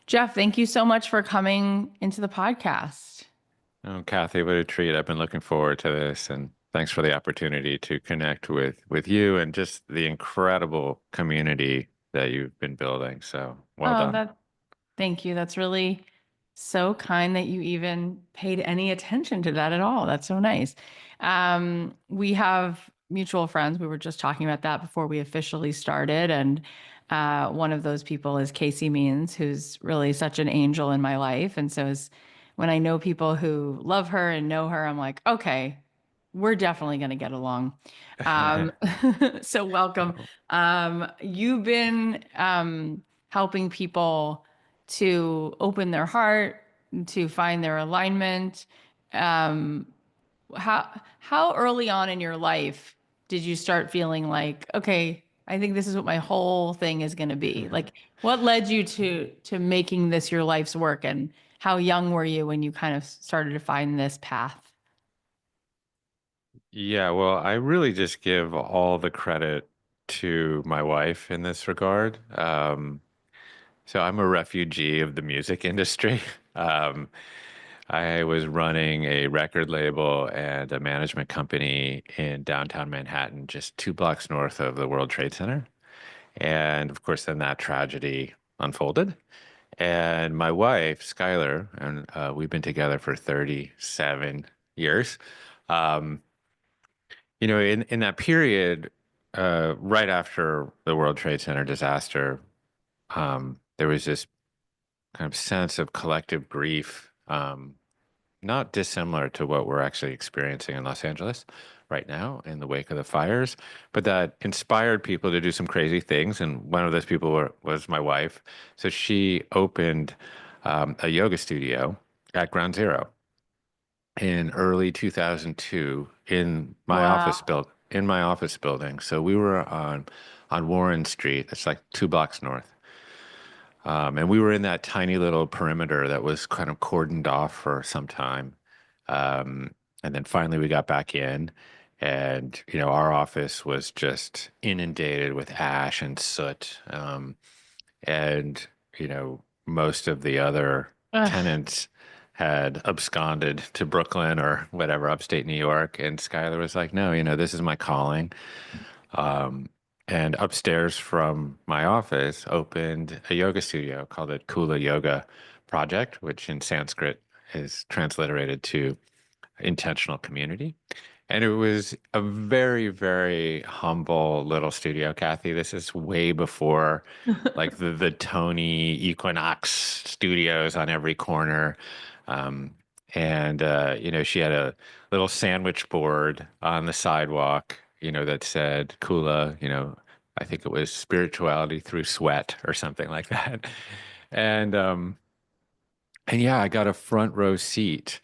Jeff, thank you so much for coming into the podcast. Oh, Cathy, what a treat. I've been looking forward to this, and thanks for the opportunity to connect with you and just the incredible community that you've been building. So well Oh, done. that Thank you. That's really so kind that you even paid any attention to that at all. That's so nice. We have mutual friends. We were just talking about that before we officially started. And one of those people is Casey Means, who's really such an angel in my life. And so when I know people who love her and know her, I'm like, okay, we're definitely going to get along. Um, so welcome. You've been helping people to open their heart, to find their alignment. Um, how early on in your life did you start feeling like, okay, I think this is what my whole thing is going to be? Like, what led you to making this your life's work, and how young were you when you kind of started to find this path? Yeah, well, I really just give all the credit to my wife in this regard. So I'm a refugee of the music industry. Um, I was running a record label and a management company in downtown Manhattan, just 2 blocks north of the World Trade Center. And of course, then that tragedy unfolded. And my wife, Skylar, and we've been together for 37 years. Um, in that period, right after the World Trade Center disaster, there was this kind of sense of collective grief, not dissimilar to what we're actually experiencing in Los Angeles right now in the wake of the fires, but that inspired people to do some crazy things. And one of those people was my wife. So she opened a yoga studio at Ground Zero in early 2002 Wow. in my office building. So we were on Warren Street. It's like 2 blocks north. And we were in that tiny little perimeter that was kind of cordoned off for some time. And then finally we got back in, and our office was just inundated with ash and soot. And most of the other Ugh. tenants had absconded to Brooklyn or whatever, upstate New York. And Skylar was like, no, this is my calling. And upstairs from my office opened a yoga studio called the Kula Yoga Project, which in Sanskrit is transliterated to intentional community. And it was a very, very humble little studio, Cathy. This is way before like the Tony Equinox studios on every corner. Um, and she had a little sandwich board on the sidewalk, that said Kula, I think it was spirituality through sweat or something like that. And um, and yeah, I got a front row seat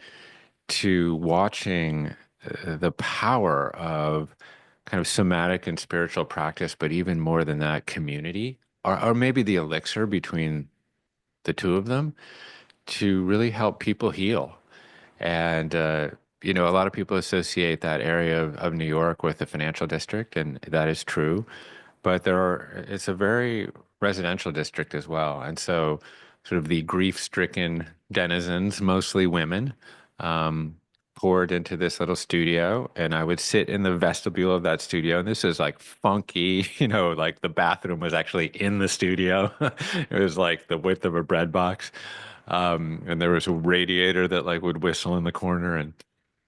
to watching the power of kind of somatic and spiritual practice, but even more than that, community, or maybe the elixir between the two of them to really help people heal. And, a lot of people associate that area of New York with the financial district, and that is true. But it's a very residential district as well. And so, sort of the grief-stricken denizens, mostly women, um, poured into this little studio. And I would sit in the vestibule of that studio. And this is like funky, like the bathroom was actually in the studio. It was like the width of a bread box. And there was a radiator that like would whistle in the corner.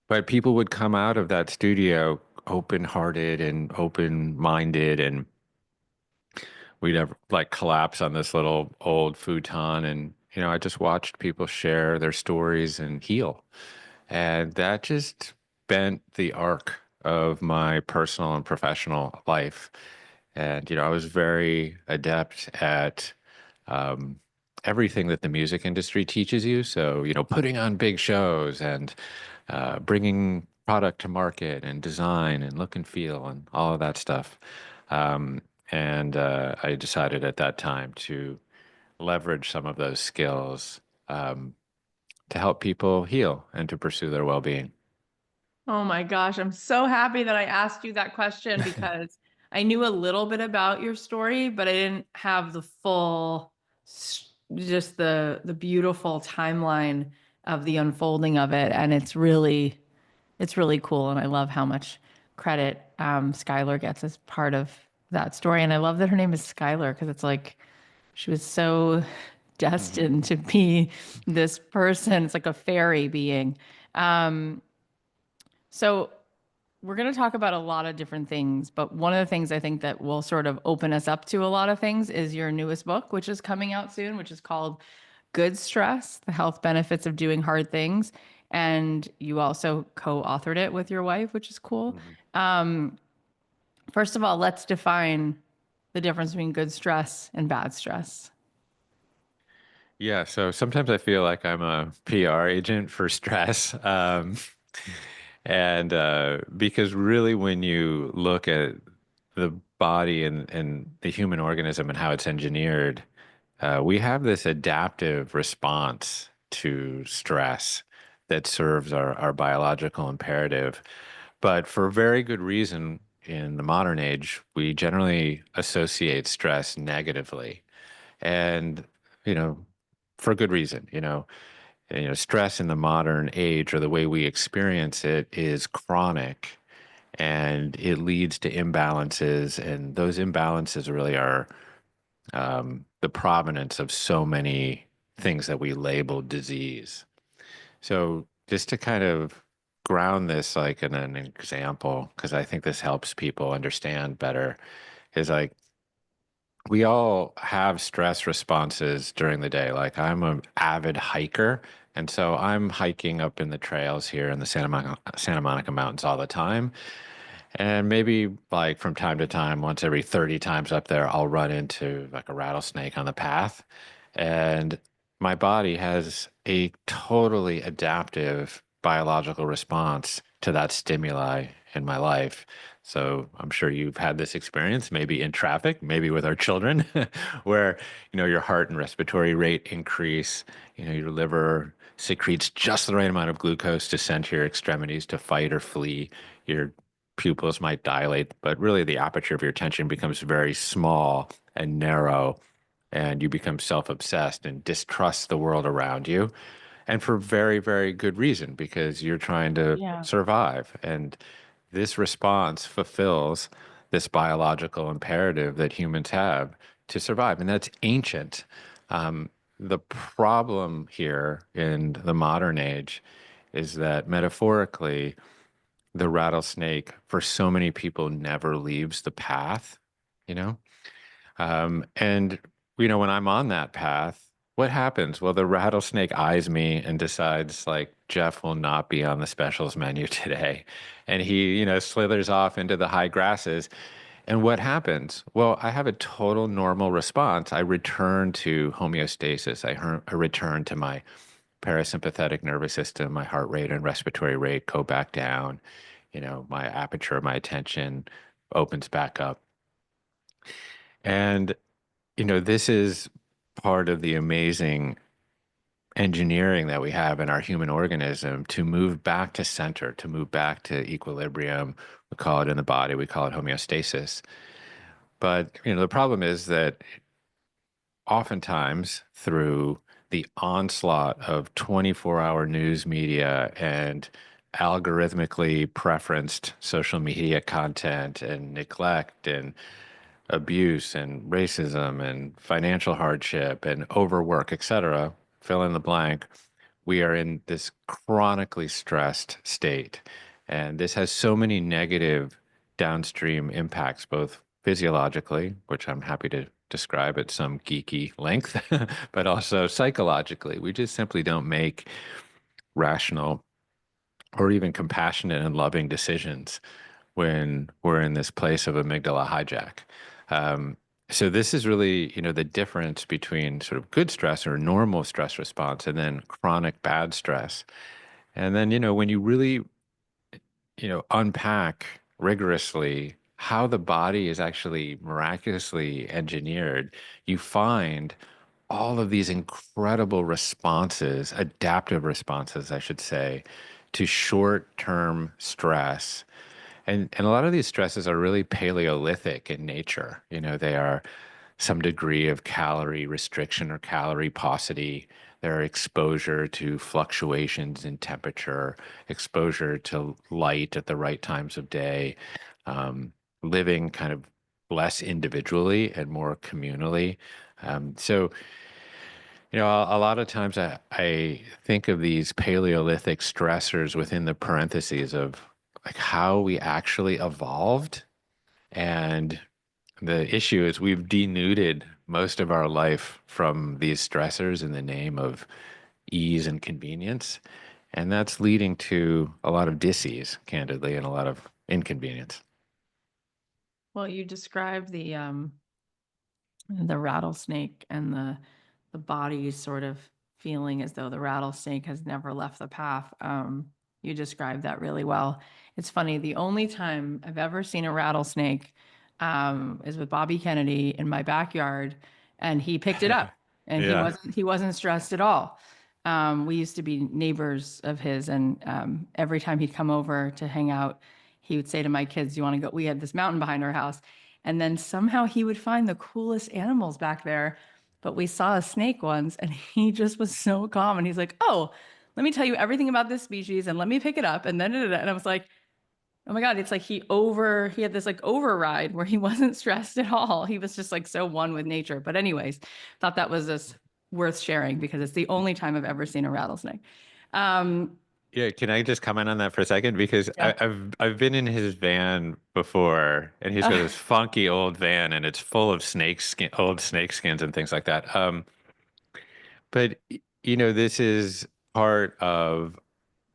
But people would come out of that studio open-hearted and open-minded, and we'd have like collapse on this little old futon, and I just watched people share their stories and heal, and that just bent the arc of my personal and professional life. And I was very adept at um, everything that the music industry teaches you. So putting on big shows and bringing product to market and design and look and feel and all of that stuff. Um, and I decided at that time to leverage some of those skills um, to help people heal and to pursue their well-being. Oh my gosh, I'm so happy that I asked you that question because I knew a little bit about your story, but I didn't have the full just the beautiful timeline of the unfolding of it, and it's really cool, and I love how much credit Skylar gets as part of that story, and I love that her name is Skylar because it's like she was so Mhm. destined to be this person. It's like a fairy being. Um, so we're going to talk about a lot of different things, but one of the things I think that will sort of open us up to a lot of things is your newest book, which is coming out soon, which is called Good Stress: The Health Benefits of Doing Hard Things. And you also co-authored it with your wife, which is cool. Mhm. First of all, let's define the difference between good stress and bad stress. Yeah, so sometimes I feel like I'm a PR agent for stress. And because really, when you look at the body and the human organism and how it's engineered, we have this adaptive response to stress that serves our biological imperative. But for very good reason, in the modern age, we generally associate stress negatively. And, you know, for good reason, stress in the modern age or the way we experience it is chronic and it leads to imbalances. And those imbalances really are the provenance of so many things that we label disease. So just to kind of ground this like in an example, because I think this helps people understand better, is like we all have stress responses during the day. Like I'm an avid hiker, and so I'm hiking up in the trails here in the Santa Monica Mountains all the time. And maybe like from time to time, once every 30 times up there, I'll run into like a rattlesnake on the path. And my body has a totally adaptive biological response to that stimuli in my life. So I'm sure you've had this experience, maybe in traffic, maybe with our children, where, your heart and respiratory rate increase, your liver secretes just the right amount of glucose to send to your extremities to fight or flee. Your pupils might dilate, but really the aperture of your attention becomes very small and narrow, and you become self-obsessed and distrust the world around you. And for very, very good reason, because you're trying to Yeah. survive. And this response fulfills this biological imperative that humans have to survive. And that's ancient. Um, the problem here in the modern age is that metaphorically, the rattlesnake for so many people never leaves the path, you know? And, when I'm on that path, what happens? Well, the rattlesnake eyes me and decides, like, Jeff will not be on the specials menu today. And he, slithers off into the high grasses. And what happens? Well, I have a total normal response. I return to homeostasis. I return to my parasympathetic nervous system, my heart rate and respiratory rate go back down. My aperture, my attention opens back up. And, this is part of the amazing engineering that we have in our human organism to move back to center, to move back to equilibrium. We call it in the body, we call it homeostasis. But, the problem is that oftentimes through the onslaught of 24-hour news media and algorithmically preferenced social media content and neglect and abuse and racism and financial hardship and overwork, etc., fill in the blank, we are in this chronically stressed state. And this has so many negative downstream impacts, both physiologically, which I'm happy to describe at some geeky length, but also psychologically. We just simply don't make rational or even compassionate and loving decisions when we're in this place of amygdala hijack. Um, so this is really, the difference between sort of good stress or normal stress response and then chronic bad stress. And then, when you really, unpack rigorously how the body is actually miraculously engineered, you find all of these incredible responses, adaptive responses, I should say, to short-term stress. And a lot of these stresses are really Paleolithic in nature. They are some degree of calorie restriction or calorie paucity, their exposure to fluctuations in temperature, exposure to light at the right times of day, um, living kind of less individually and more communally. So, a lot of times I think of these Paleolithic stressors within the parentheses of like how we actually evolved. And the issue is we've denuded most of our life from these stressors in the name of ease and convenience. And that's leading to a lot of dis-ease, candidly, and a lot of inconvenience. Well, you described the rattlesnake and the body sort of feeling as though the rattlesnake has never left the path. You described that really well. It's funny, the only time I've ever seen a rattlesnake is with Bobby Kennedy in my backyard, and he picked it up, and Yeah. he wasn't stressed at all. We used to be neighbors of his, and every time he'd come over to hang out, he would say to my kids, "You want to go?" We had this mountain behind our house, and then somehow he would find the coolest animals back there. But we saw a snake once, and he just was so calm, and he's like, "Oh, let me tell you everything about this species, and let me pick it up," and then and I was like, oh my God, it's like he had this like override where he wasn't stressed at all. He was just like so one with nature. But anyways, thought that was just worth sharing because it's the only time I've ever seen a rattlesnake. Um, Yeah, can I just comment on that for a second? Because yeah. I've been in his van before, and he's got this funky old van, and it's full of old snake skins and things like that. But this is part of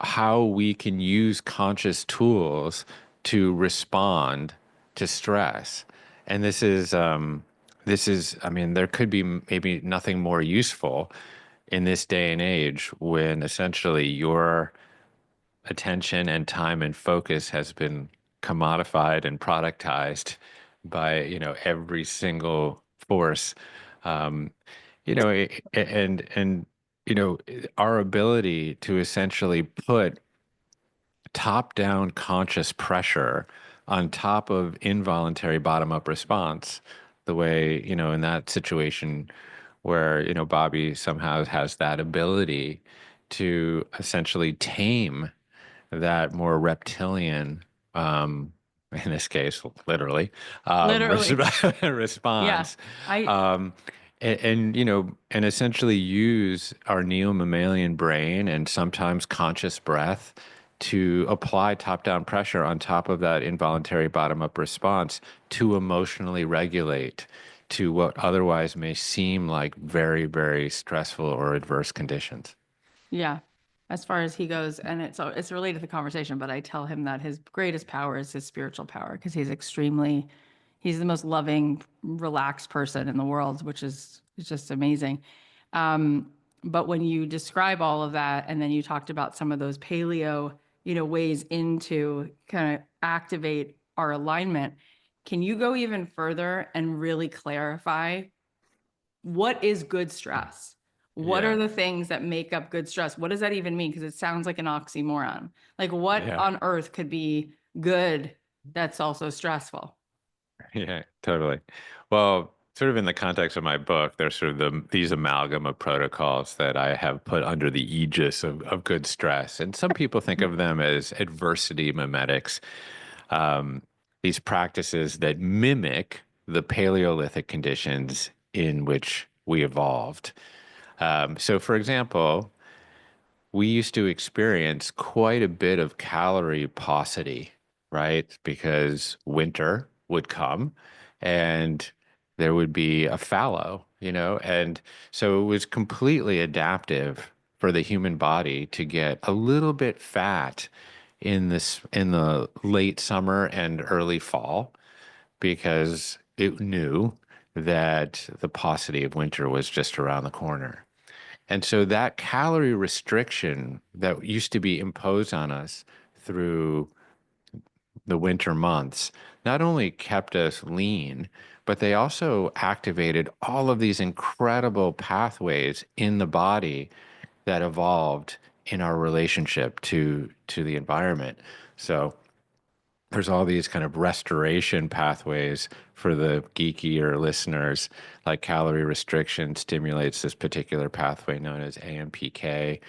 how we can use conscious tools to respond to stress. And I mean, there could be maybe nothing more useful in this day and age when essentially your attention and time and focus has been commodified and productized by, every single force. Um, and our ability to essentially put top-down conscious pressure on top of involuntary bottom-up response, the way, in that situation where, Bobby somehow has that ability to essentially tame that more reptilian, in this case, literally, Literally. Yeah. response, I um, and essentially use our neo-mammalian brain and sometimes conscious breath to apply top-down pressure on top of that involuntary bottom-up response to emotionally regulate to what otherwise may seem like very, very stressful or adverse conditions. Yeah, as far as he goes, and it's related to the conversation, but I tell him that his greatest power is his spiritual power because he's the most loving, relaxed person in the world, which is just amazing. But when you describe all of that, and then you talked about some of those paleo, ways into kind of activate our alignment, can you go even further and really clarify what is good stress? What are Yeah, the things that make up good stress? What does that even mean? Because it sounds like an oxymoron. Like, what yeah. on earth could be good that's also stressful? Yeah, totally. Well, sort of in the context of my book, there's sort of these amalgam of protocols that I have put under the aegis of good stress. And some people think of them as adversity mimetics, um, these practices that mimic the Paleolithic conditions in which we evolved. So, for example, we used to experience quite a bit of calorie paucity, right? Because winter would come and there would be a fallow, and so it was completely adaptive for the human body to get a little bit fat in the late summer and early fall because it knew that the paucity of winter was just around the corner. And so that calorie restriction that used to be imposed on us through the winter months not only kept us lean, but they also activated all of these incredible pathways in the body that evolved in our relationship to the environment. So there's all these kind of restoration pathways for the geekier listeners, like calorie restriction stimulates this particular pathway known as AMPK,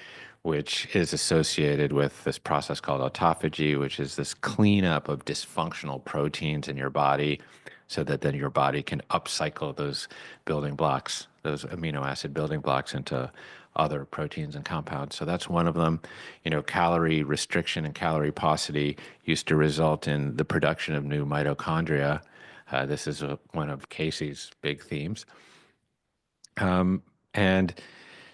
which is associated with this process called autophagy, which is this cleanup of dysfunctional proteins in your body so that then your body can upcycle those building blocks, those amino acid building blocks into other proteins and compounds. So that's one of them. You know, calorie restriction and calorie paucity used to result in the production of new mitochondria. This is one of Casey's big themes. And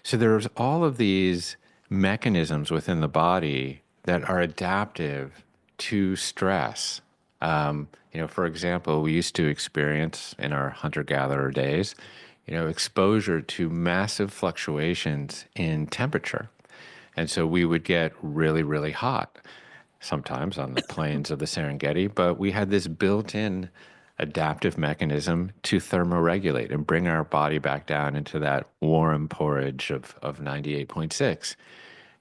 so there's all of these mechanisms within the body that are adaptive to stress. For example, we used to experience in our hunter-gatherer days, exposure to massive fluctuations in temperature. And so we would get really, really hot sometimes on the plains of the Serengeti, but we had this built-in adaptive mechanism to thermoregulate and bring our body back down into that warm porridge of 98.6.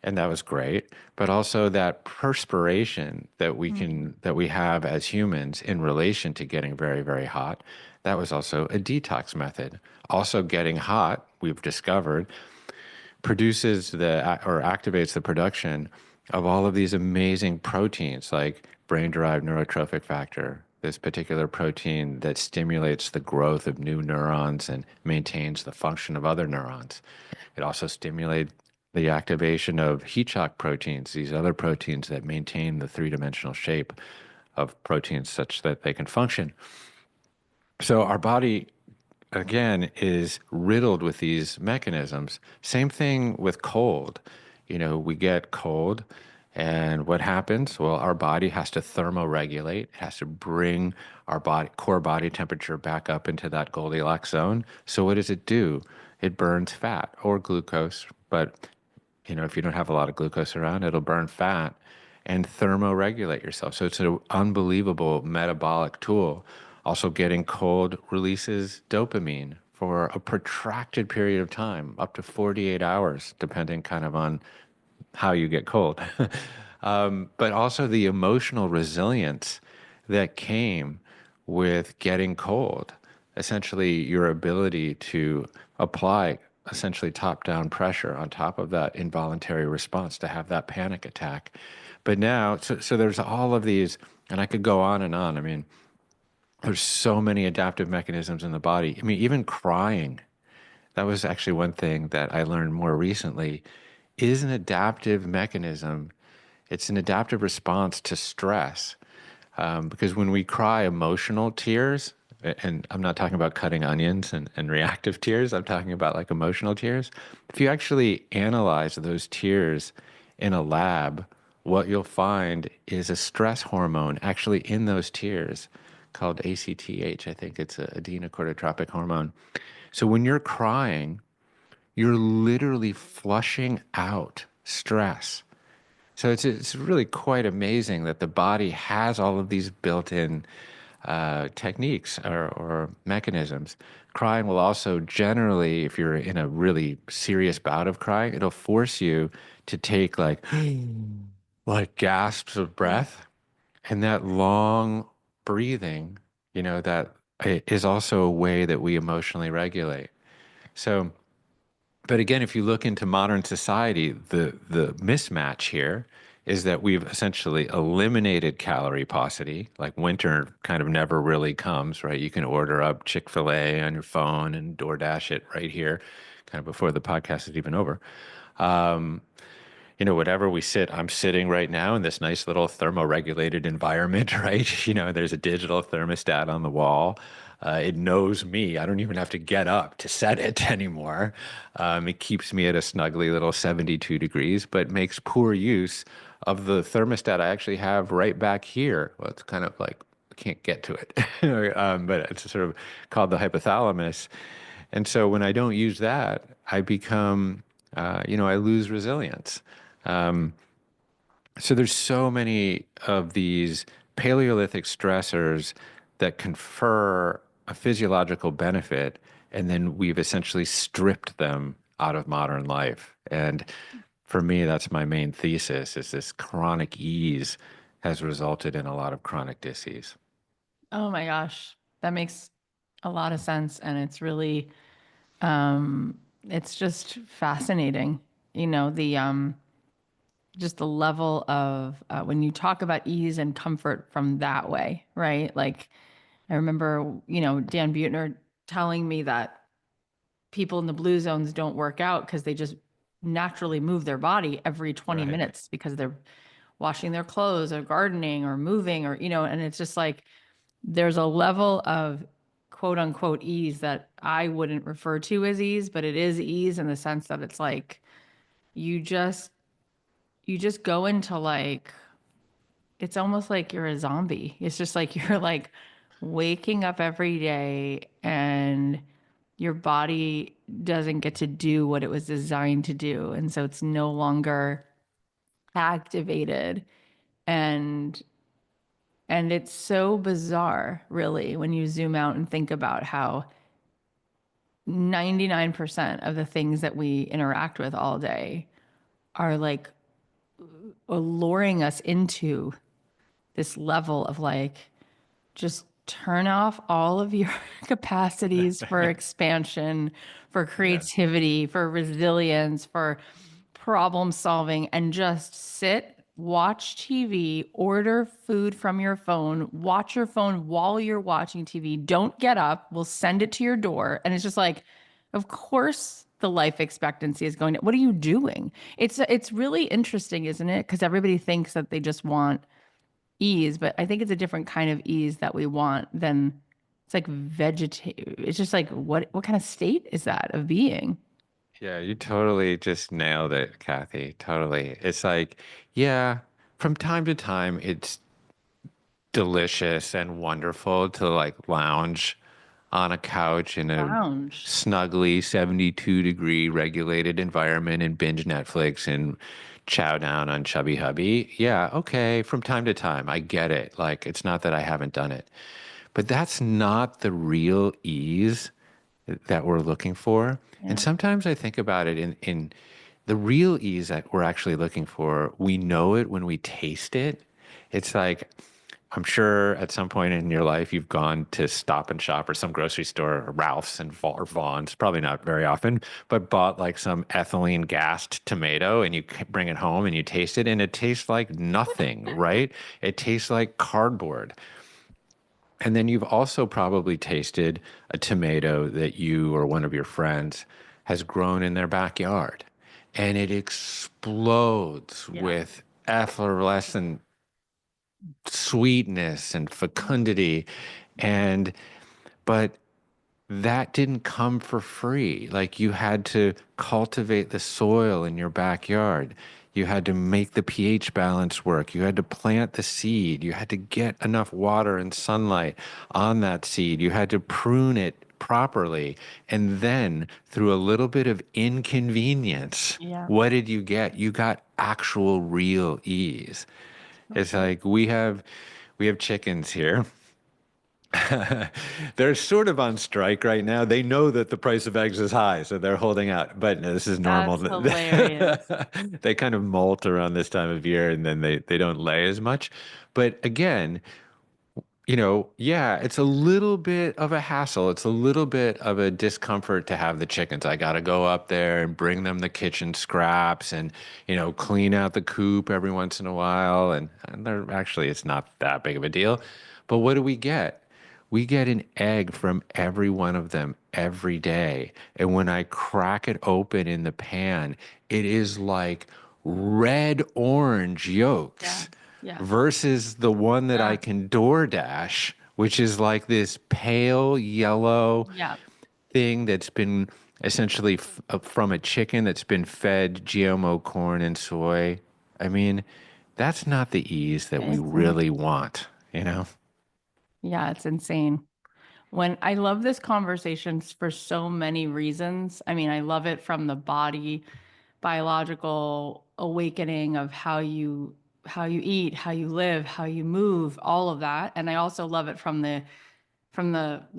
And that was great. But also that perspiration that we have as humans in relation to getting very, very hot, that was also a detox method. Also getting hot, we've discovered, produces or activates the production of all of these amazing proteins like brain-derived neurotrophic factor, this particular protein that stimulates the growth of new neurons and maintains the function of other neurons. It also stimulates the activation of heat shock proteins, these other proteins that maintain the three-dimensional shape of proteins such that they can function. So our body, again, is riddled with these mechanisms. Same thing with cold. We get cold, and what happens? Well, our body has to thermoregulate. It has to bring our core body temperature back up into that Goldilocks zone. So what does it do? It burns fat or glucose, but if you don't have a lot of glucose around, it'll burn fat and thermoregulate yourself. So it's an unbelievable metabolic tool. Also, getting cold releases dopamine for a protracted period of time, up to 48 hours, depending kind of on how you get cold. But also the emotional resilience that came with getting cold. Essentially, your ability to apply essentially top-down pressure on top of that involuntary response to have that panic attack. But now, so there's all of these, and I could go on and on. I mean, there's so many adaptive mechanisms in the body. I mean, even crying, that was actually one thing that I learned more recently, is an adaptive mechanism. It's an adaptive response to stress. Because when we cry emotional tears, and I'm not talking about cutting onions and reactive tears, I'm talking about like emotional tears. If you actually analyze those tears in a lab, what you'll find is a stress hormone actually in those tears called ACTH. I think it's a adenocorticotropic hormone. So when you're crying, you're literally flushing out stress. So it's really quite amazing that the body has all of these built-in techniques or mechanisms. Crying will also generally, if you're in a really serious bout of crying, it'll force you to take like gasps of breath, and that long breathing, that is also a way that we emotionally regulate. So, but again, if you look into modern society, the mismatch here is that we've essentially eliminated calorie paucity. Like winter kind of never really comes, right? You can order up Chick-fil-A on your phone and DoorDash it right here, kind of before the podcast is even over. Whatever I'm sitting right now in this nice little thermoregulated environment, right? There's a digital thermostat on the wall. It knows me. I don't even have to get up to set it anymore. It keeps me at a snuggly little 72 degrees, but makes poor use of the thermostat I actually have right back here. Well, it's kind of like, I can't get to it, but it's sort of called the hypothalamus. And so when I don't use that, I become, I lose resilience. So there's so many of these Paleolithic stressors that confer a physiological benefit, and then we've essentially stripped them out of modern life. And for me, that's my main thesis, is this chronic ease has resulted in a lot of chronic disease. Oh my gosh, that makes a lot of sense. And it's really, um, it's just fascinating, just the level of when you talk about ease and comfort from that way, right? Like I remember, Dan Buettner telling me that people in the blue zones don't work out because they just naturally move their body every 20 Right. minutes because they're washing their clothes or gardening or moving or, and it's just like there's a level of quote unquote ease that I wouldn't refer to as ease, but it is ease in the sense that it's like you just you just go into like it's almost like you're a zombie. It's just like you're Yeah. like waking up every day and your body doesn't get to do what it was designed to do. And so it's no longer activated. And it's so bizarre, really, when you zoom out and think about how 99% of the things that we interact with all day are like luring us into this level of like just turn off all of your capacities for expansion, for Yeah. creativity, for resilience, for problem solving, and just sit, watch TV, order food from your phone, watch your phone while you're watching TV. Don't get up. We'll send it to your door. And it's just like, of course, the life expectancy is going to, what are you doing? It's really interesting, isn't it? Because everybody thinks that they just want ease, but I think it's a different kind of ease that we want than it's like vegetative. It's just like what kind of state is that of being? Yeah, you totally just nailed it, Kathy. Totally. It's like, yeah, from time to time, it's delicious and wonderful to like lounge on a couch in a Lounge. snugly 72-degree regulated environment and binge Netflix and chow down on Chubby Hubby. Yeah, okay, from time to time, I get it. Like, it's not that I haven't done it, but that's not the real ease that we're looking for. And Yeah. sometimes I think about it in the real ease that we're actually looking for. We know it when we taste it. It's like, I'm sure at some point in your life you've gone to Stop and Shop or some grocery store, or Ralph's and or Vaughn's, probably not very often, but bought like some ethylene gassed tomato and you bring it home and you taste it and it tastes like nothing, right? It tastes like cardboard. And then you've also probably tasted a tomato that you or one of your friends has grown in their backyard and it explodes Yeah. with effervescent sweetness and fecundity. And, but that didn't come for free. Like you had to cultivate the soil in your backyard. You had to make the pH balance work. You had to plant the seed. You had to get enough water and sunlight on that seed. You had to prune it properly. And then, through a little bit of inconvenience, Yeah. what did you get? You got actual real ease. So It's true. like we have chickens here. They're sort of on strike right now. They know that the price of eggs is high, so they're holding out. But no, this is normal. That's hilarious. They kind of molt around this time of year and then they don't lay as much. But again, yeah, it's a little bit of a hassle. It's a little bit of a discomfort to have the chickens. I got to go up there and bring them the kitchen scraps and, clean out the coop every once in a while. And they're actually, it's not that big of a deal. But what do we get? We get an egg from every one of them every day. And when I crack it open in the pan, it is like red orange Yeah. yolks Yeah. versus the one that I Ah, can DoorDash, which is like this pale yellow yeah. thing that's been essentially from a chicken that's been fed GMO corn and soy. I mean, that's not the ease that we It's really insane. want, you know? Yeah, it's insane. When I love this conversation for so many reasons. I mean, I love it from the body, biological awakening of how you eat, how you live, how you move, all of that. And I also love it from the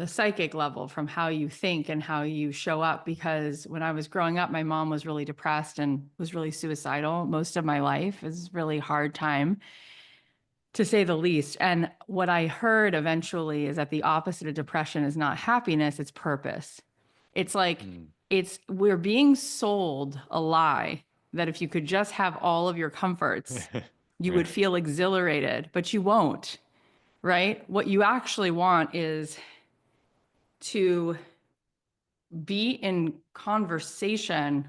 psychic level, from how you think and how you show up. Because when I was growing up, my mom was really depressed and was really suicidal most of my life. It was a really hard time. to say the least. And what I heard eventually is that the opposite of depression is not happiness, it's purpose. It's like, we're being sold a lie that if you could just have all of your comforts, you would feel exhilarated, but you won't, right? What you actually want is to be in conversation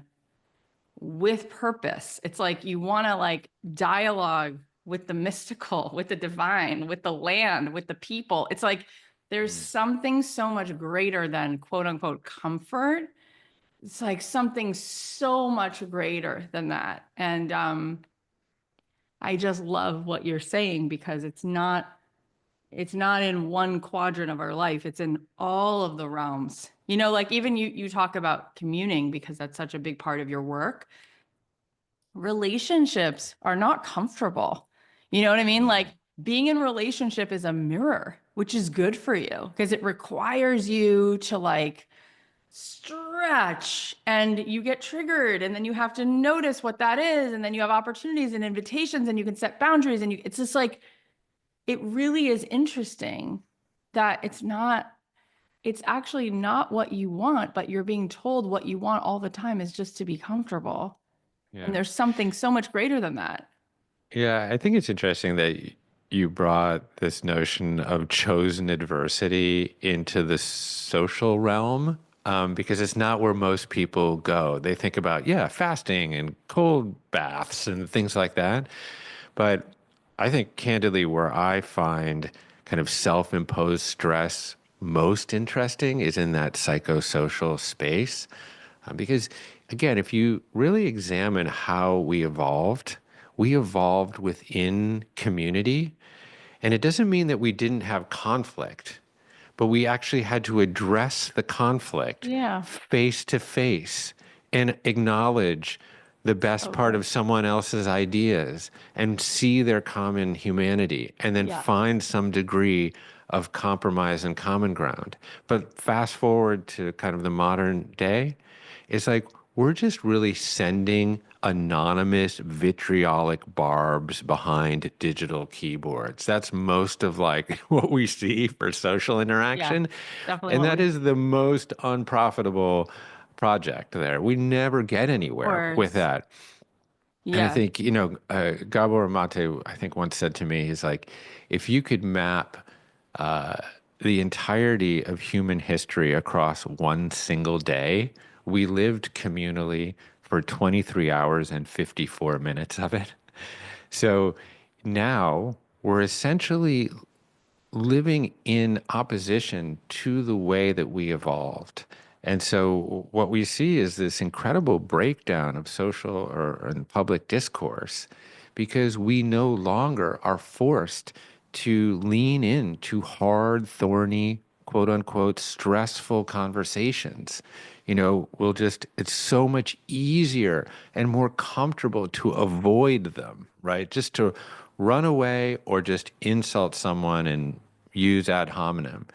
with purpose. It's like you want to like dialogue with the mystical, with the divine, with the land, with the people. It's like there's something so much greater than quote unquote comfort. It's like something so much greater than that. And I just love what you're saying because it's not in one quadrant of our life. It's in all of the realms. You know, like even you talk about communing because that's such a big part of your work. Relationships are not comfortable. You know what I mean? Like being in relationship is a mirror, which is good for you because it requires you to like stretch and you get triggered and then you have to notice what that is. And then you have opportunities and invitations and you can set boundaries and it's just like, it really is interesting that it's actually not what you want, but you're being told what you want all the time is just to be comfortable. And there's something so much greater than that. Yeah, I think it's interesting that you brought this notion of chosen adversity into the social realm, because it's not where most people go. They think about, yeah, fasting and cold baths and things like that. But I think candidly, where I find kind of self-imposed stress most interesting is in that psychosocial space. Because again, if you really examine how we evolved within community. And it doesn't mean that we didn't have conflict, but we actually had to address the conflict Yeah. face to face and acknowledge the best part Totally. of someone else's ideas and see their common humanity and then Yeah. find some degree of compromise and common ground. But fast forward to kind of the modern day, it's like we're just really sending anonymous vitriolic barbs behind digital keyboards. That's most of like what we see for social Yeah. interaction. Definitely And what that we, of is the most unprofitable project there. We never get anywhere with course. that. And I Yeah. think, Gabor Mate, I think once said to me, he's like, if you could map uh, the entirety of human history across one single day, we lived communally for 23 hours and 54 minutes of it. So now we're essentially living in opposition to the way that we evolved. And so what we see is this incredible breakdown of social or public discourse because we no longer are forced to lean into hard, thorny, quote unquote, stressful conversations. It's so much easier and more comfortable to avoid them, right? Just to run away or just insult someone and use ad hominem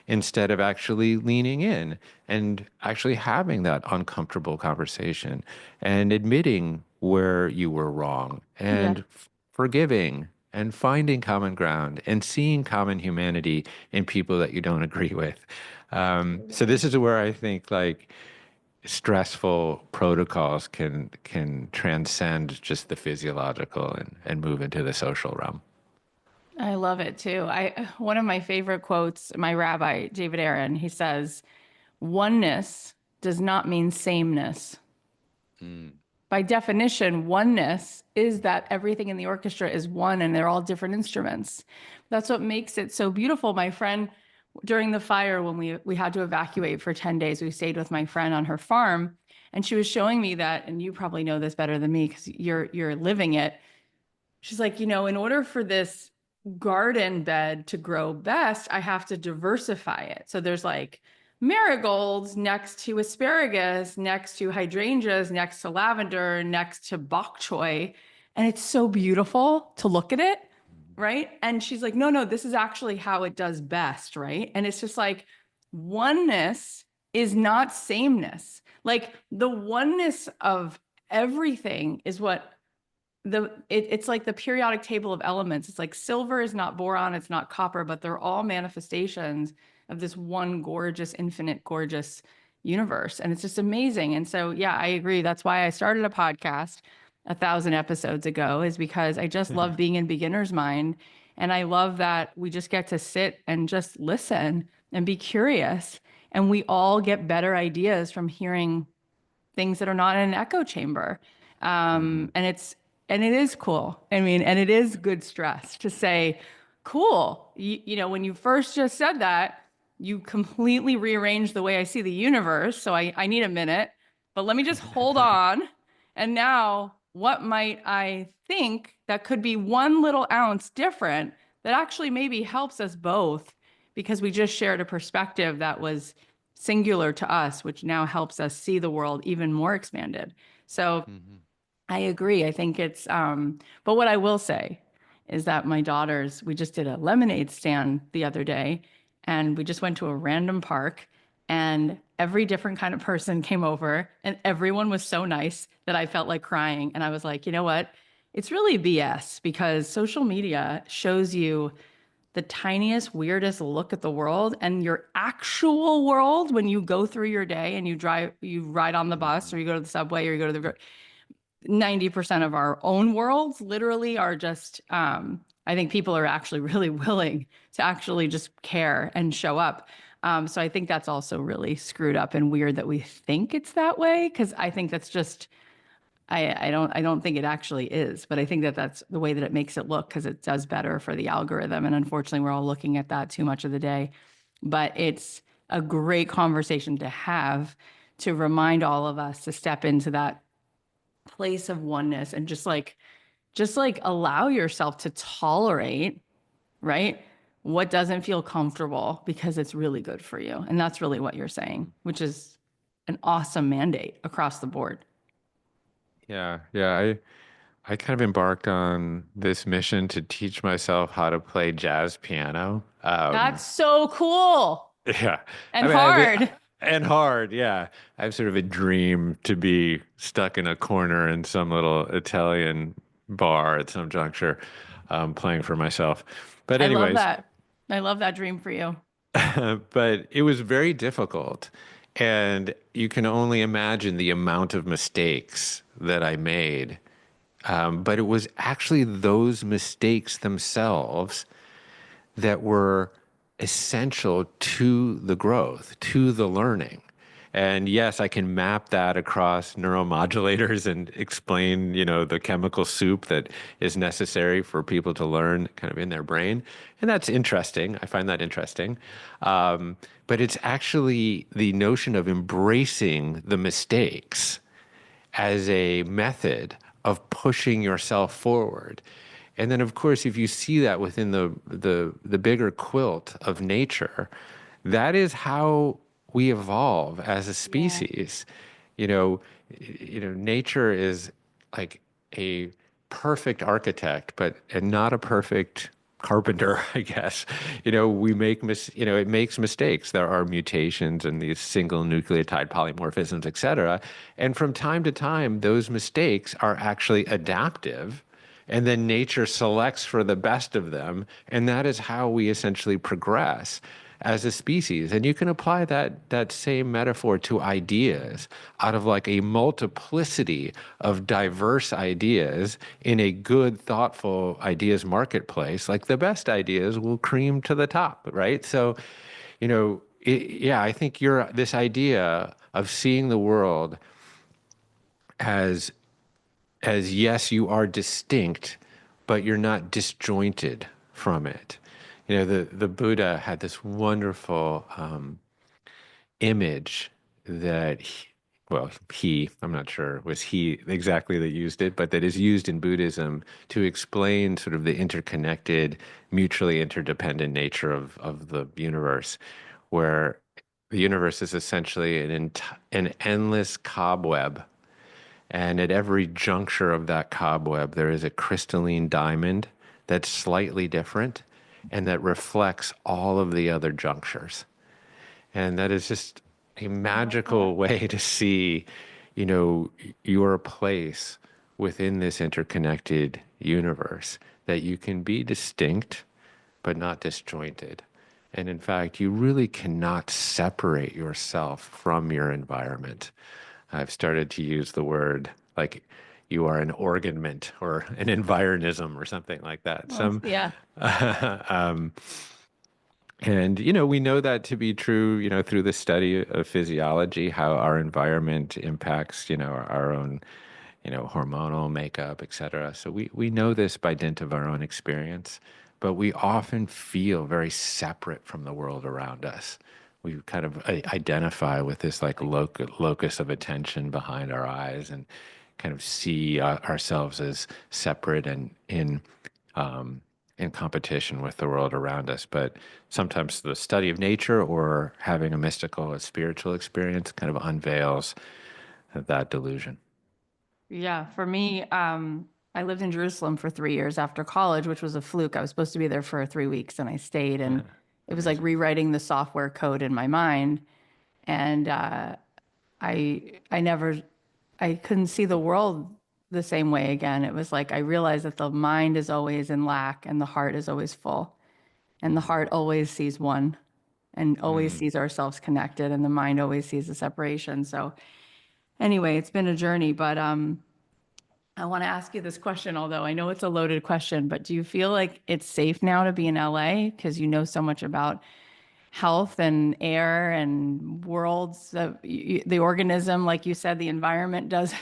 instead of actually leaning in and actually having that uncomfortable conversation and admitting where you were wrong Yeah. and forgiving and finding common ground and seeing common humanity in people that you don't agree with. So this is where I think like stressful protocols can transcend just the physiological and move into the social realm. I love it too. One of my favorite quotes, my rabbi, David Aaron, he says, oneness does not mean sameness. By definition, oneness is that everything in the orchestra is one and they're all different instruments. That's what makes it so beautiful. My friend, during the fire, when we had to evacuate for 10 days, we stayed with my friend on her farm, and she was showing me that, and you probably know this better than me because you're living it. She's like, in order for this garden bed to grow best, I have to diversify it. So there's like marigolds next to asparagus, next to hydrangeas, next to lavender, next to bok choy. And it's so beautiful to look at it. Right. And she's like, no, this is actually how it does best. Right. And it's just like oneness is not sameness. Like the oneness of everything is what it's like the periodic table of elements. It's like silver is not boron, it's not copper, but they're all manifestations of this one gorgeous, infinite, gorgeous universe. And it's just amazing. And so, yeah, I agree. That's why I started a podcast 1,000 episodes ago, is because I just love being in beginner's mind. And I love that we just get to sit and just listen and be curious. And we all get better ideas from hearing things that are not in an echo chamber. Mhm. And it is cool. I mean, and it is good stress to say, cool. When you first just said that, you completely rearranged the way I see the universe. So I need a minute, but let me just hold on. And now, what might I think that could be one little ounce different that actually maybe helps us both, because we just shared a perspective that was singular to us, which now helps us see the world even more expanded. So Mhm. I agree. I think but what I will say is that we just did a lemonade stand the other day, and we just went to a random park, and every different kind of person came over, and everyone was so nice that I felt like crying. And I was like, you know what? It's really BS, because social media shows you the tiniest, weirdest look at the world, and your actual world when you go through your day and you ride on the bus, Mhm. or you go to the subway, or you go to the 90% of our own worlds literally are just, I think people are actually really willing to actually just care and show up. So I think that's also really screwed up and weird that we think it's that way, because I think that's just, I don't think it actually is, but I think that that's the way that it makes it look, because it does better for the algorithm. And unfortunately, we're all looking at that too much of the day. But it's a great conversation to have, to remind all of us to step into that place of oneness and just like allow yourself to tolerate, right? What doesn't feel comfortable, because it's really good for you. And that's really what you're saying, which is an awesome mandate across the board. Yeah, yeah. I kind of embarked on this mission to teach myself how to play jazz piano. That's so cool Yeah, I and mean, hard. and hard. Yeah, I have sort of a dream to be stuck in a corner in some little Italian bar at some juncture, playing for myself. But I love anyways, that. I love that dream for you. but it was very difficult. And you can only imagine the amount of mistakes that I made. But it was actually those mistakes themselves that were essential to the growth, to the learning. And yes, I can map that across neuromodulators and explain, the chemical soup that is necessary for people to learn kind of in their brain. And that's interesting. I find that interesting. But it's actually the notion of embracing the mistakes as a method of pushing yourself forward. And then, of course, if you see that within the bigger quilt of nature, that is how we evolve as a Yeah. species. You know, nature is like a perfect architect, but and not a perfect carpenter, I guess. We make it makes mistakes. There are mutations and these single nucleotide polymorphisms, et cetera. And from time to time, those mistakes are actually adaptive. And then nature selects for the best of them. And that is how we essentially progress as a species. And you can apply that same metaphor to ideas. Out of like a multiplicity of diverse ideas in a good, thoughtful ideas marketplace, like the best ideas will cream to the top, right? So, yeah, I think this idea of seeing the world as yes, you are distinct, but you're not disjointed from it. The Buddha had this wonderful image that I'm not sure it was he exactly that used it, but that is used in Buddhism to explain sort of the interconnected, mutually interdependent nature of the universe, where the universe is essentially an endless cobweb. And at every juncture of that cobweb, there is a crystalline diamond that's slightly different and that reflects all of the other junctures. And that is just a I love that. magical way to see, your place within this interconnected universe, that you can be distinct but not disjointed. And in fact, you really cannot separate yourself from your environment. I've started to use the word like you are an organment or an environism or something like that. Well, Some, yeah. um, and we know that to be true, through the study of physiology, how our environment impacts, our own, hormonal makeup, et cetera. So we know this by dint of our own experience, but we often feel very separate from the world around us. We kind of identify with this like locus of attention behind our eyes and kind of see ourselves as separate and in competition with the world around us. But sometimes the study of nature or having a mystical or spiritual experience kind of unveils that delusion. Yeah, for me, I lived in Jerusalem for 3 years after college, which was a fluke. I was supposed to be there for 3 weeks and I stayed, and it was like Amazing. rewriting the software code in my mind. And I never, I couldn't see the world the same way again. It was like I realized that the mind is always in lack and the heart is always full. And the Mm, heart always sees one and always mm, sees ourselves connected, and the mind always sees the separation. So anyway, it's been a journey, but I want to ask you this question, although I know it's a loaded question, but do you feel like it's safe now to be in LA because you know so much about health and air and worlds of the organism, like you said, the environment does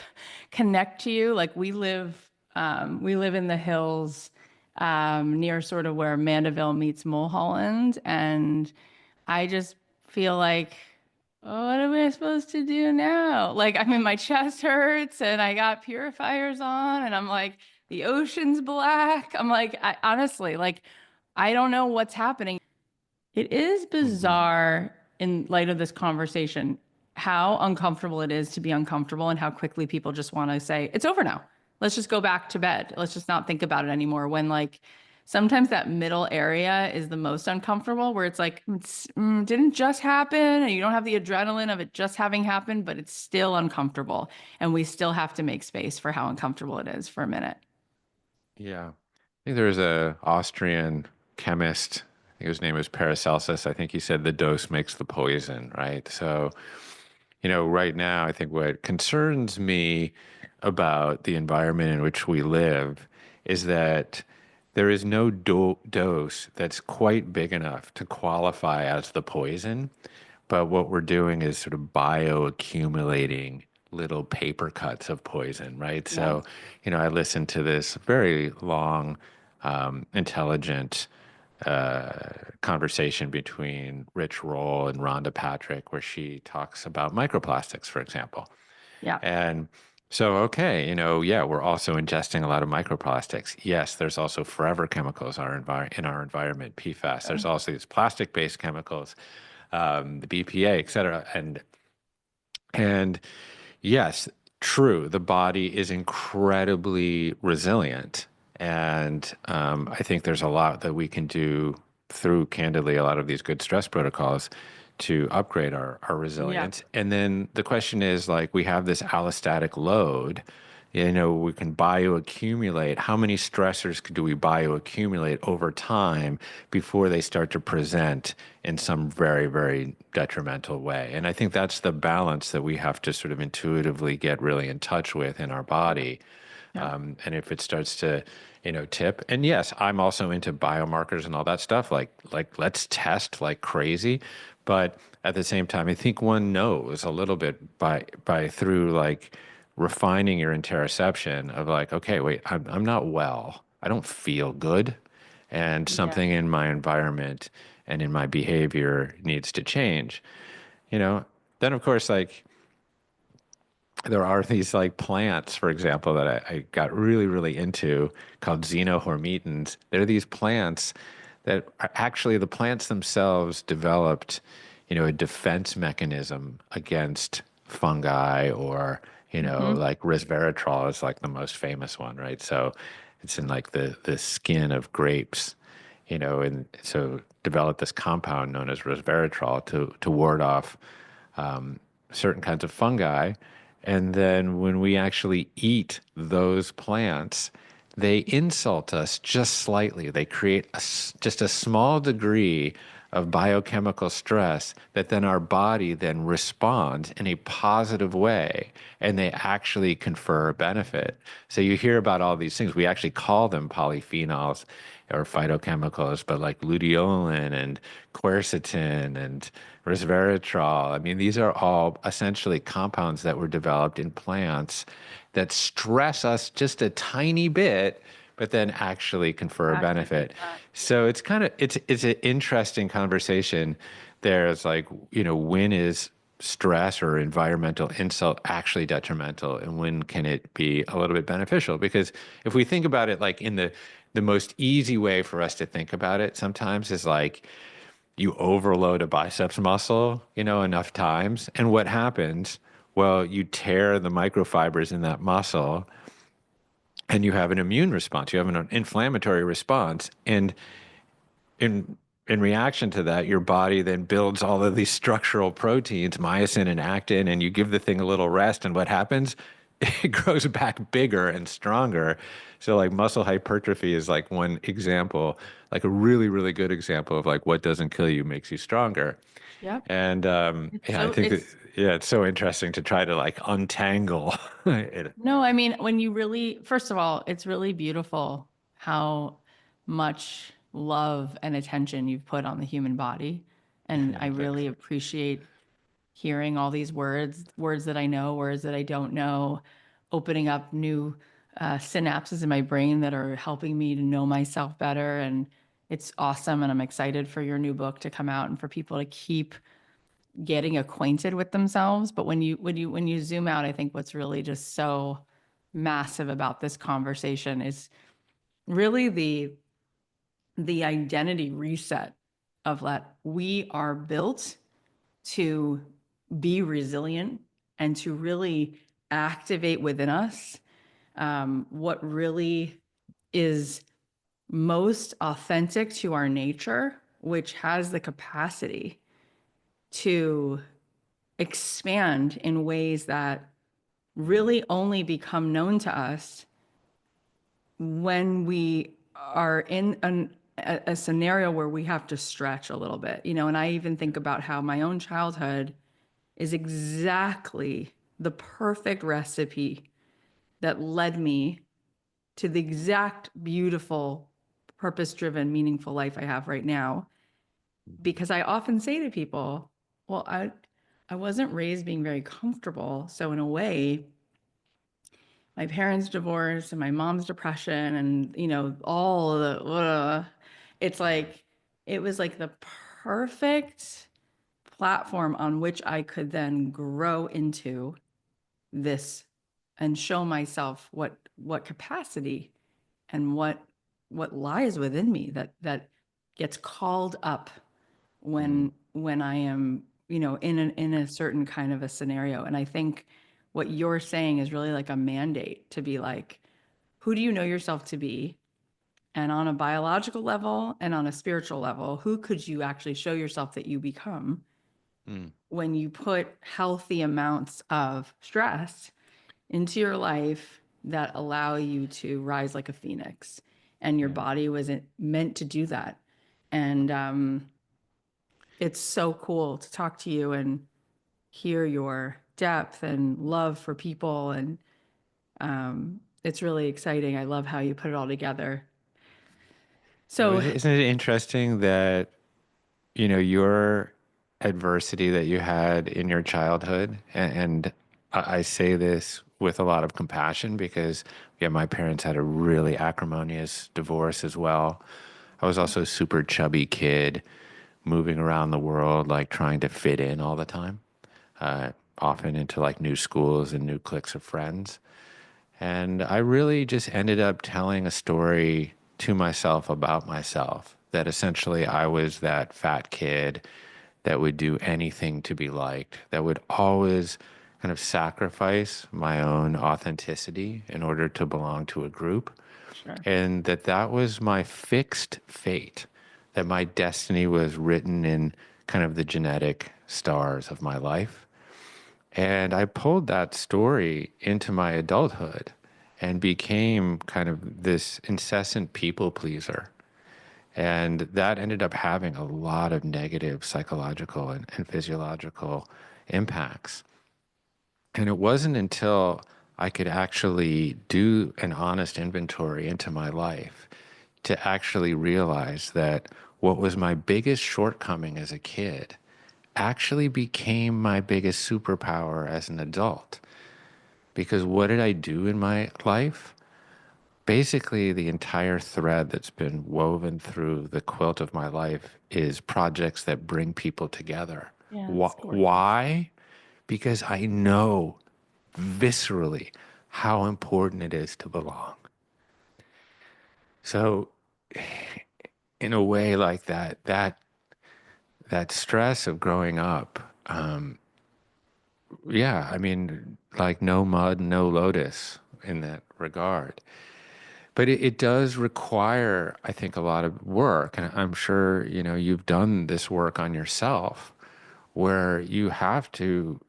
connect to you. Like we live in the hills near sort of where Mandeville meets Mulholland, and I just feel like, oh, what am I supposed to do now? Like, I mean, my chest hurts and I got purifiers on, and I'm like, the ocean's black. I'm like, I honestly, like, I don't know what's happening. It is mhm. bizarre in light of this conversation how uncomfortable it is to be uncomfortable and how quickly people just want to say, it's over now. Let's just go back to bed. Let's just not think about it anymore. When, like, sometimes that middle area is the most uncomfortable, where it's like, didn't just happen. And you don't have the adrenaline of it just having happened, but it's still uncomfortable. And we still have to make space for how uncomfortable it is for a minute. Yeah. I think there was a Austrian chemist, I think his name was Paracelsus. I think he said the dose makes the poison, right? So, right now, I think what concerns me about the environment in which we live is that there is no dose that's quite big enough to qualify as the poison. But what we're doing is sort of bioaccumulating little paper cuts of poison, right? Yeah. So, I listened to this very long, intelligent conversation between Rich Roll and Rhonda Patrick, where she talks about microplastics, for example. Yeah. And so, okay, yeah, we're also ingesting a lot of microplastics. Yes, there's also forever chemicals in our environment, PFAS. There's also these plastic-based chemicals, the BPA, et cetera. And yes, true, the body is incredibly resilient. And I think there's a lot that we can do through, candidly, a lot of these good stress protocols to upgrade our Yeah. resilience. And then the question is like, we have this allostatic load. We can bioaccumulate. How many stressors do we bioaccumulate over time before they start to present in some very, very detrimental way? And I think that's the balance that we have to sort of intuitively get really in touch with in our body. Yeah. And if it starts to, tip, and yes, I'm also into biomarkers and all that stuff. Like let's test like crazy, but at the same time, I think one knows a little bit by through like refining your interoception of like, okay, wait, I'm not well. I don't feel good, and Yeah. something in my environment and in my behavior needs to change. You know, then of course, like there are these like plants, for example, that I got really, really into called xenohormetans. They're these plants that are actually the plants themselves developed, a defense mechanism against fungi or, Hmm. like resveratrol is like the most famous one, right? So it's in like the skin of grapes, and so developed this compound known as resveratrol to ward off certain kinds of fungi. And then when we actually eat those plants, they insult us just slightly. They create just a small degree of biochemical stress that then our body then responds in a positive way, and they actually confer a benefit. So you hear about all these things. We actually call them polyphenols or phytochemicals, but like luteolin and quercetin and resveratrol. I mean, these are all essentially compounds that were developed in plants that stress us just a tiny bit, but then actually confer a Actually do benefit. that. So it's an interesting conversation. There's like, when is stress or environmental insult actually detrimental, and when can it be a little bit beneficial? Because if we think about it like in the most easy way for us to think about it sometimes is like you overload a biceps muscle, enough times. And what happens? Well, you tear the microfibers in that muscle and you have an immune response. You have an inflammatory response. And in in reaction to that, your body then builds all of these structural proteins, myosin and actin, and you give the thing a little rest. And what happens? It grows back bigger and stronger. So like muscle hypertrophy is like one example, like a really, really good example of like what doesn't kill you makes you stronger. Yep. And It's yeah, I so think that, it's yeah, it's so interesting to try to like untangle it. no, I mean, when you really, first of all, it's really beautiful how much love and attention you've put on the human body. And I Thanks. really appreciate hearing all these words, words that I know, words that I don't know, opening up new synapses in my brain that are helping me to know myself better. And it's awesome. And I'm excited for your new book to come out and for people to keep getting acquainted with themselves. But when you zoom out, I think what's really just so massive about this conversation is really the identity reset of that we are built to be resilient and to really activate within us what really is most authentic to our nature, which has the capacity to expand in ways that really only become known to us when we are in a scenario where we have to stretch a little bit, and I even think about how my own childhood is exactly the perfect recipe that led me to the exact beautiful, purpose driven, meaningful life I have right now. Because I often say to people, well, I wasn't raised being very comfortable. So, in a way, my parents' divorce and my mom's depression and, all the, it's like, it was like the perfect platform on which I could then grow into this and show myself what capacity and what lies within me that gets called up Mm, when I am, in a certain kind of a scenario. And I think what you're saying is really like a mandate to be like, who do you know yourself to be? And on a biological level and on a spiritual level, who could you actually show yourself that you become mm, when you put healthy amounts of stress into your life that allow you to rise like a phoenix? And your yeah. body wasn't meant to do that. And it's so cool to talk to you and hear your depth and love for people. And it's really exciting. I love how you put it all together. Well, So, isn't it interesting that, your adversity that you had in your childhood, and I say this with a lot of compassion because, yeah, my parents had a really acrimonious divorce as well. I was also a super chubby kid moving around the world, like trying to fit in all the time, often into like new schools and new cliques of friends. And I really just ended up telling a story to myself about myself that essentially I was that fat kid that would do anything to be liked, that would always kind of sacrifice my own authenticity in order to belong to a group. sure. And that was my fixed fate, that my destiny was written in kind of the genetic stars of my life. And I pulled that story into my adulthood and became kind of this incessant people pleaser. And that ended up having a lot of negative psychological and physiological impacts. And it wasn't until I could actually do an honest inventory into my life to actually realize that what was my biggest shortcoming as a kid actually became my biggest superpower as an adult. Because what did I do in my life? Basically, the entire thread that's been woven through the quilt of my life is projects that bring people together. Yeah, it's gorgeous. Why? Because I know viscerally how important it is to belong. So, in a way like that stress of growing up, yeah, I mean, like no mud, no lotus in that regard. But it does require, I think, a lot of work. And I'm sure, you've done this work on yourself where you have to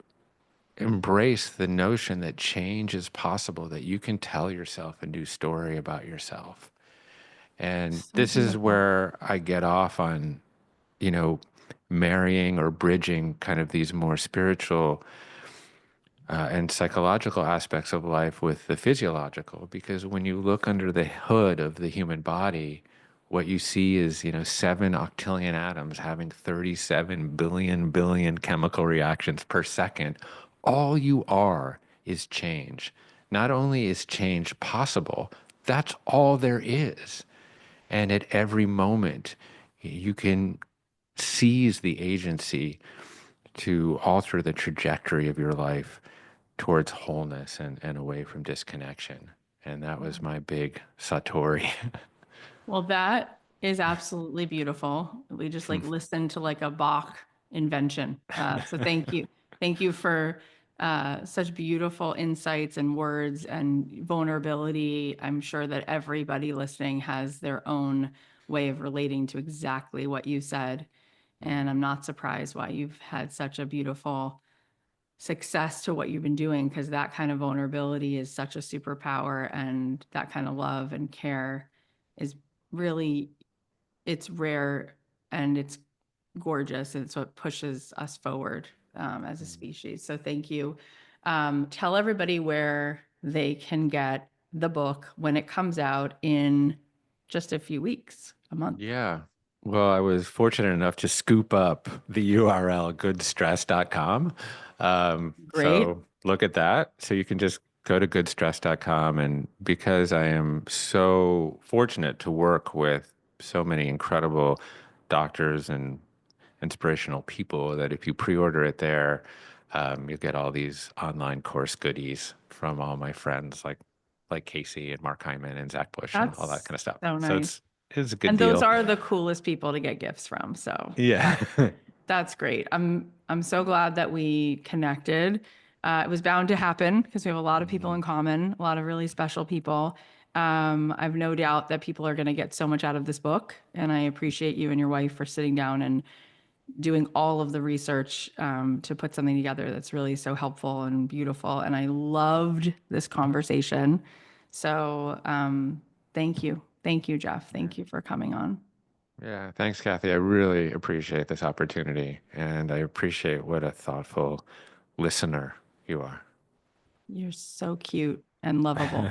embrace the notion that change is possible, that you can tell yourself a new story about yourself. And So this is beautiful. where I get off on, you know, marrying or bridging kind of these more spiritual and psychological aspects of life with the physiological, because when you look under the hood of the human body, what you see is, 7 octillion atoms having 37 billion chemical reactions per second. All you are is change. Not only is change possible, that's all there is. And at every moment, you can seize the agency to alter the trajectory of your life towards wholeness and away from disconnection. And that was my big Satori. Well, that is absolutely beautiful. We just like listened to like a Bach invention. So thank you. Thank you for such beautiful insights and words and vulnerability. I'm sure that everybody listening has their own way of relating to exactly what you said. And I'm not surprised why you've had such a beautiful success to what you've been doing, because that kind of vulnerability is such a superpower, and that kind of love and care is really, it's rare and it's gorgeous, and it's what pushes us forward as a species. So thank you. Tell everybody where they can get the book when it comes out in just a few weeks, a month. Yeah. Well, I was fortunate enough to scoop up the URL goodstress.com. Great. So look at that. So you can just go to goodstress.com. And because I am so fortunate to work with so many incredible doctors and inspirational people, that if you pre-order it there, you'll get all these online course goodies from all my friends like Casey and Mark Hyman and Zach Bush and all that That's kind of stuff. so So nice. it's a good And those deal. are the coolest people to get gifts from. So Yeah. that's great. I'm so glad that we connected. It was bound to happen because we have a lot of people Mhm. in common, a lot of really special people. I've no doubt that people are going to get so much out of this book, and I appreciate you and your wife for sitting down and doing all of the research to put something together that's really so helpful and beautiful. And I loved this conversation. So thank you, Jeff. Thank you for coming on. Yeah. Thanks, Kathy. I really appreciate this opportunity, and I appreciate what a thoughtful listener you are. You're so cute and lovable.